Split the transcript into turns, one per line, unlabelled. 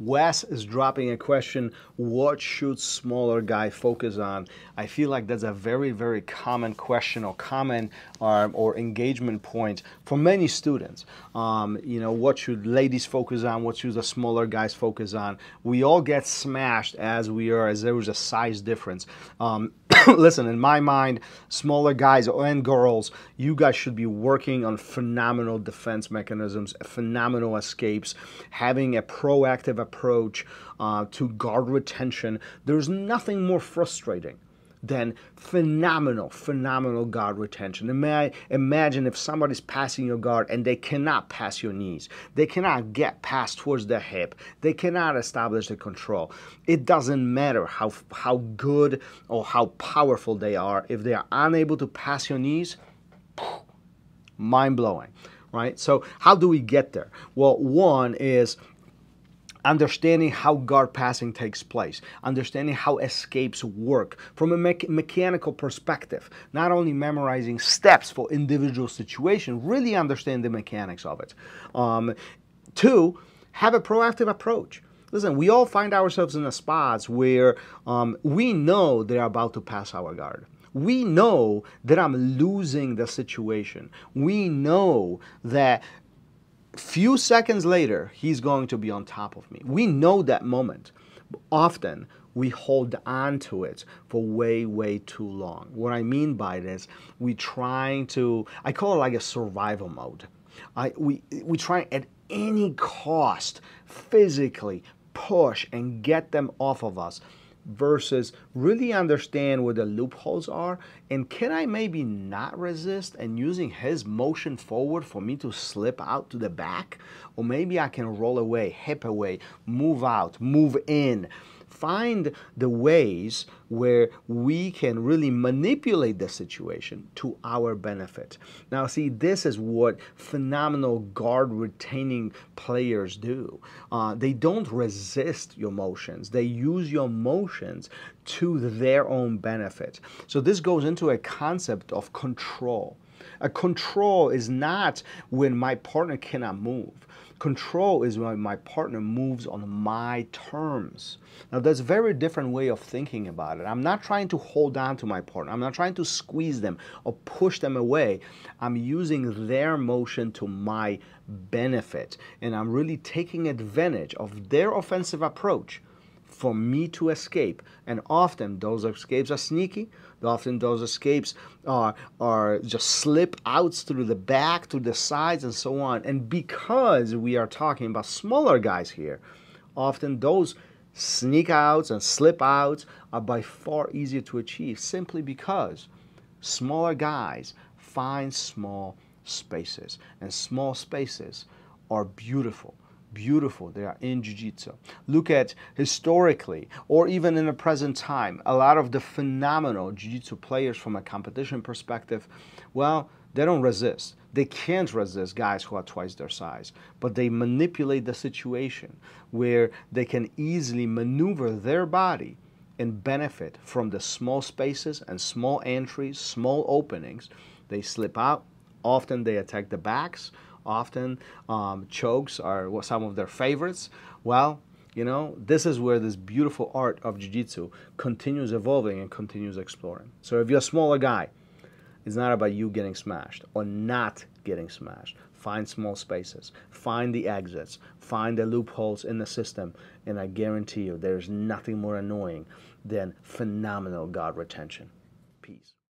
Wes is dropping a question, what should smaller guy focus on? I feel like that's a very, very common question or common or engagement point for many students. What should ladies focus on? What should the smaller guys focus on? We all get smashed as there was a size difference. Listen, in my mind, smaller guys and girls, you guys should be working on phenomenal defense mechanisms, phenomenal escapes, having a proactive approach to guard retention. There's nothing more frustrating than phenomenal guard retention. Imagine if somebody's passing your guard and they cannot pass your knees. They cannot get past towards the hip. They cannot establish the control. It doesn't matter how good or how powerful they are. If they are unable to pass your knees, mind-blowing, right? So how do we get there? Well, one is understanding how guard passing takes place, understanding how escapes work from a mechanical perspective, not only memorizing steps for individual situation, really understand the mechanics of it. Two, have a proactive approach. Listen, we all find ourselves in the spots where we know they're about to pass our guard. We know that I'm losing the situation. We know that few seconds later, he's going to be on top of me. We know that moment. Often, we hold on to it for way too long. What I mean by this, I call it like a survival mode. We try at any cost, physically push and get them off of us, versus really understand where the loopholes are, and can I maybe not resist and using his motion forward for me to slip out to the back, or maybe I can roll away, hip away, move out, move in. Find the ways where we can really manipulate the situation to our benefit. Now, see, this is what phenomenal guard retaining players do. They don't resist your motions. They use your motions to their own benefit. So this goes into a concept of control. A control is not when my partner cannot move. Control is when my partner moves on my terms. Now, that's a very different way of thinking about it. I'm not trying to hold on to my partner. I'm not trying to squeeze them or push them away. I'm using their motion to my benefit, and I'm really taking advantage of their offensive approach for me to escape. And often those escapes are sneaky. Often those escapes are just slip outs through the back, through the sides, and so on. And because we are talking about smaller guys here, often those sneak outs and slip outs are by far easier to achieve, simply because smaller guys find small spaces. And small spaces are beautiful. They are in Jiu Jitsu. Look at historically, or even in the present time, a lot of the phenomenal Jiu Jitsu players from a competition perspective, well, they don't resist. They can't resist guys who are twice their size, but they manipulate the situation where they can easily maneuver their body and benefit from the small spaces and small entries, small openings. They slip out. Often they attack the backs. Often chokes are some of their favorites. Well, this is where this beautiful art of Jiu-Jitsu continues evolving and continues exploring. So if you're a smaller guy, it's not about you getting smashed or not getting smashed. Find small spaces, find the exits, find the loopholes in the system, and I guarantee you there's nothing more annoying than phenomenal guard retention. Peace.